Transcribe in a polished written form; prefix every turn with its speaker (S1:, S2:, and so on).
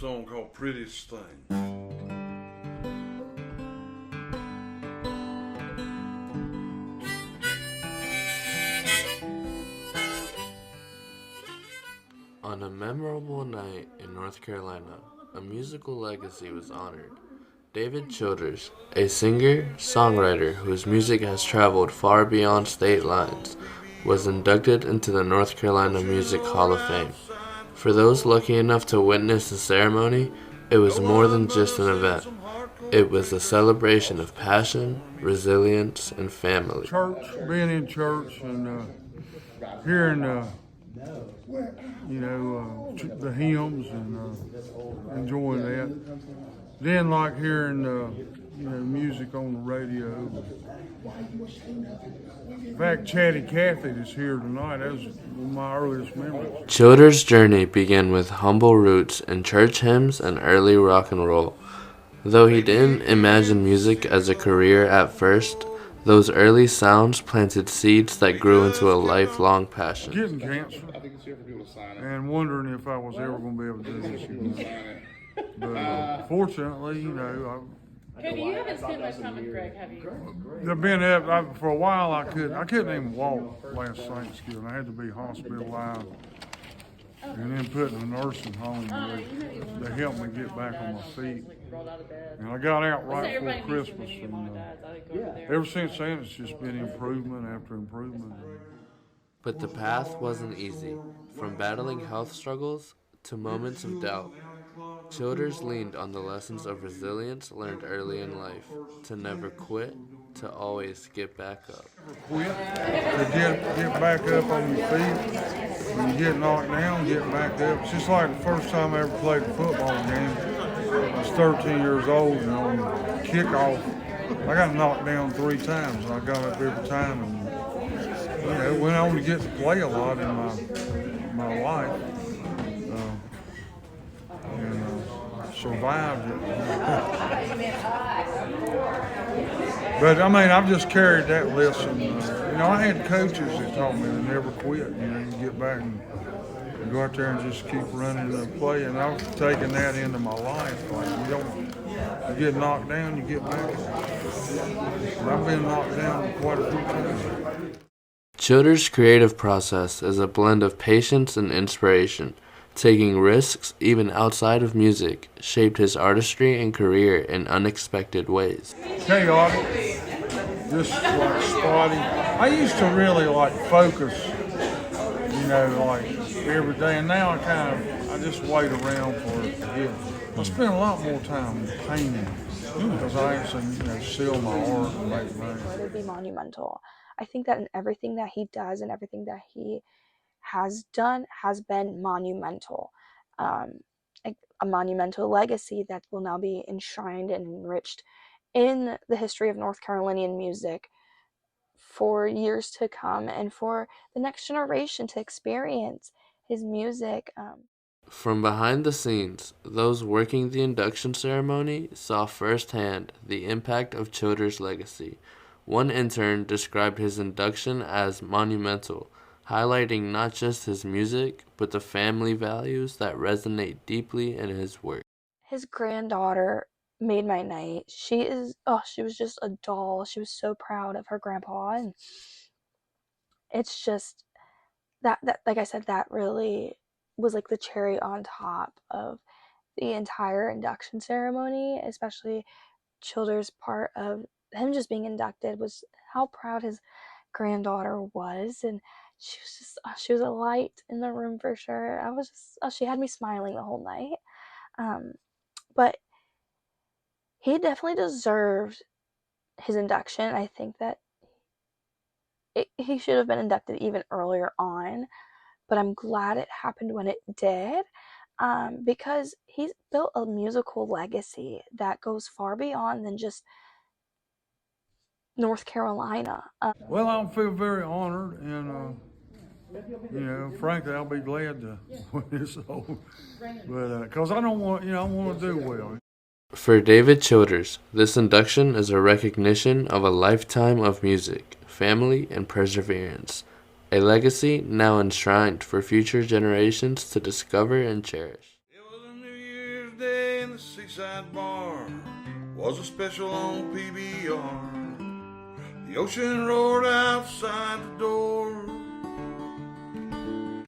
S1: song called Prettiest Thing.
S2: On a memorable night in North Carolina, a musical legacy was honored. David Childers, a singer, songwriter whose music has traveled far beyond state lines, was inducted into the North Carolina Music Hall of Fame. For those lucky enough to witness the ceremony, it was more than just an event. It was a celebration of passion, resilience, and family.
S3: Being in church and hearing, the hymns and enjoying that. Then like hearing, music on the radio. In fact, Chatty Cathy is here tonight. That was one of my earliest memories.
S2: Childers' journey began with humble roots in church hymns and early rock and roll. Though he didn't imagine music as a career at first, those early sounds planted seeds that grew into a lifelong passion.
S3: Getting cancer and wondering if I was ever going to be able to do this again. But fortunately,
S4: Cody, you haven't spent much time with Greg, have you?
S3: I've been up for a while. I couldn't even walk last Thanksgiving. I had to be hospitalized and then put in a nursing home to help me get back on my feet. And I got out right before Christmas, and ever since then it's just been improvement after improvement.
S2: But the path wasn't easy. From battling health struggles to moments of doubt, Childers leaned on the lessons of resilience learned early in life, to never quit, to always get back up.
S3: Quit, to get back up on your feet. When you get knocked down, get back up. It's just like the first time I ever played a football game. I was 13 years old, and on kickoff, I got knocked down 3 times, and I got up every time, and went on to get to play a lot in my life. Survived it. But I've just carried that lesson. I had coaches that taught me to never quit. You get back and go out there and just keep running and playing. And I've taken that into my life. Like you get knocked down, you get back. And I've been knocked down quite a few times.
S2: Childers' creative process is a blend of patience and inspiration. Taking risks, even outside of music, shaped his artistry and career in unexpected ways.
S3: Chaotic, just like spotty. I used to really focus, every day, and now I just wait around for it to hit. I spend a lot more time painting because I actually sell my art and make money.
S5: It would be monumental. I think that in everything that he does and everything that he has done has been monumental. A monumental legacy that will now be enshrined and enriched in the history of North Carolinian music for years to come and for the next generation to experience his music.
S2: From behind the scenes, those working the induction ceremony saw firsthand the impact of Childers' legacy. One intern described his induction as monumental, highlighting not just his music, but the family values that resonate deeply in his work.
S5: His granddaughter made my night. She was just a doll. She was so proud of her grandpa, and it's just that like I said, that really was like the cherry on top of the entire induction ceremony, especially Childers' part of him just being inducted was how proud his granddaughter was, and she was a light in the room for sure. She had me smiling the whole night. But he definitely deserved his induction. I think that he should have been inducted even earlier on, but I'm glad it happened when it did, because he's built a musical legacy that goes far beyond than just North Carolina.
S3: Well, I feel very honored, and frankly, I'll be glad to when it's over. But because I don't want, I want to do well.
S2: For David Childers, this induction is a recognition of a lifetime of music, family, and perseverance, a legacy now enshrined for future generations to discover and cherish.
S1: It was a New Year's the seaside bar was a special on PBR. The ocean roared outside the door.